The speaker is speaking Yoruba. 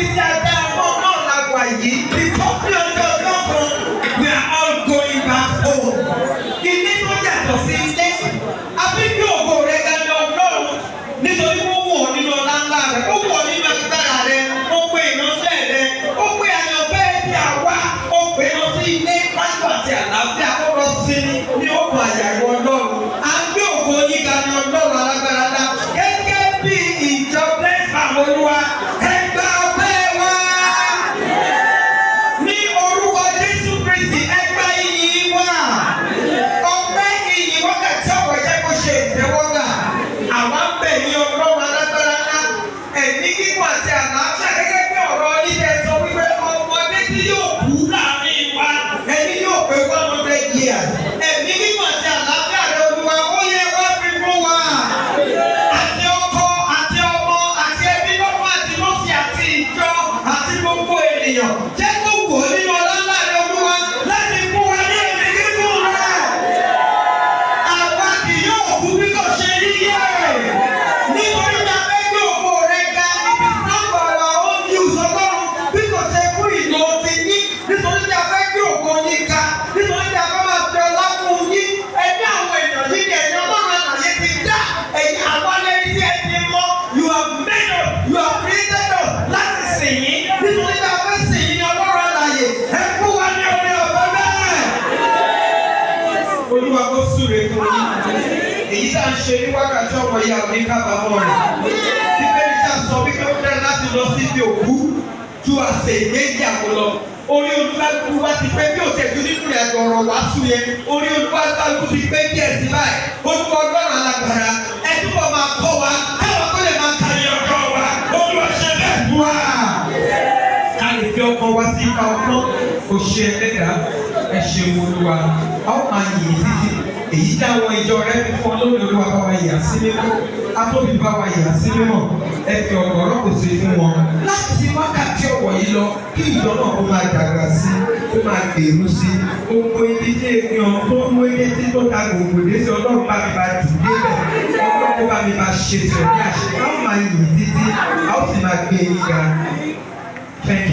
bí tí a dá ọmọ náà lágbà yìí because bí ọjọ́ ọlọ́kan we are all going back home. Ilé tó yàtọ̀ sí ilé àbí bí ògo rẹ̀ gẹ́gẹ́ Ọlọ́run nítorí wọ́n wọ̀ nínú ọlá ńlá rẹ̀ ó wọ̀ nínú agbára rẹ̀ ó pé ìránṣẹ́ rẹ̀ ó pé àyànfẹ́ tí a wá ó pé lọ sí ilé pásítọ̀ àti àlàáfíà ó lọ sí ní òkun àyàwó Ọlọ́run. À ń gbé ògo yíga ní Ọlọ́run alágbára dá gẹ́gẹ́ bí ìjọ blessed Olúwa ẹgbẹ́ ọpẹ́ wa ní orúkọ Jésù Kristi ẹgbẹ́ ìyìn wa ọpẹ́ ìyìn wákàtí ọ̀pọ̀ jẹ́ kó ṣe ìtẹ́wọ́gbà àwa ń bẹ̀ ní Ọlọ́run alágbára dá ẹ̀mí kíkún àti àlàáfíà gẹ́gẹ́ bí ọ̀rọ̀ oníṣẹ́ sọ wípé ọmọdé tí yóò kú láàrin wa ẹni yóò pé 100 years ẹ̀mí kíkún àti àlàáfíà rẹ̀ Olúwa ó yẹ wá fi fún wa àti ọkọ àti ọmọ àti ẹbí lọ́wọ́ àti lọ́sì àti ìjọ àti gbogbo ènìyàn jẹ́ kó wò ó nínú ọlá ńlá rẹ̀ Olúwa láti fún wa ní ẹ̀mí kíkún rẹ̀ àwa kì yóò kú bí kò ṣe yíyẹ nítorí tí a fẹ́ gbé ògo rẹ̀ ga ibi sábà wa ó ní ìsọgbọ́n bí kò ṣe fún ìlò ti ní nítorí tí a fẹ́ gbé ògo yín ga nítorí tí a fẹ́ máa fi ọlá fún yín ẹgbẹ́ àwọn èèyàn yìí ni ẹ̀yìn Ọlọ́run àlàyé ti dá ẹ̀yìn àwọn ẹni tí ẹ ti mọ̀ you have made us you have created us láti sìn yín nítorí tí a fẹ́ sìn yín ní Ọlọ́run àlàyé ẹ fún wa ní orí ọ̀fẹ́ bẹ́ẹ̀. Olúwa kó súre fún yín èyí tá a ń ṣe ní wákàtí ọmọ ìyá òní kábàámọ̀ rẹ̀ bíbélì tá a sọ wípé ó dára láti lọ sí ibi òkú ju àṣẹ ìgbéjì àpò lọ orí olúkálùkù wa ti pé bí òṣèlú nínú rẹ̀ ọ̀rọ̀ wàásù yẹn orí olúkálùkù ti pé díẹ̀ sí báyìí Olúwa Ọlọ́run alágbára ẹ túbọ̀ máa kọ́ wa káwọn kó lè máa kárí ọjọ́ wa Olúwa ṣe bẹ́ẹ̀ fún wa. ká lè fi ọkọ wa sí ipa ọgbọ́n òṣè ẹlẹ́dàá ẹ ṣeun Olúwa a ó máa yìn títí èyí tí àwọn ìjọ rẹ fi fún ọ lórí Olúwa bá wa yà sí mímọ́ atóbi bá wa yà sí mímọ́ ẹ fi ọ̀gọ̀rọ̀ kò sí fún wọn láti wákàtí ọ̀wọ̀ yìí lọ kí ìjọ náà kó máa dàgbà sí kó máa gbèrú sí gbogbo ibi tí èèyàn tó ń wé létí tó ta gbogbo dé sí Ọlọ́run bá mi bá dùn débẹ̀ Ọlọ́run bá mi bá ṣe tẹ̀ ní àṣẹ ká máa yìn títí a ó sì máa gbé yín ga.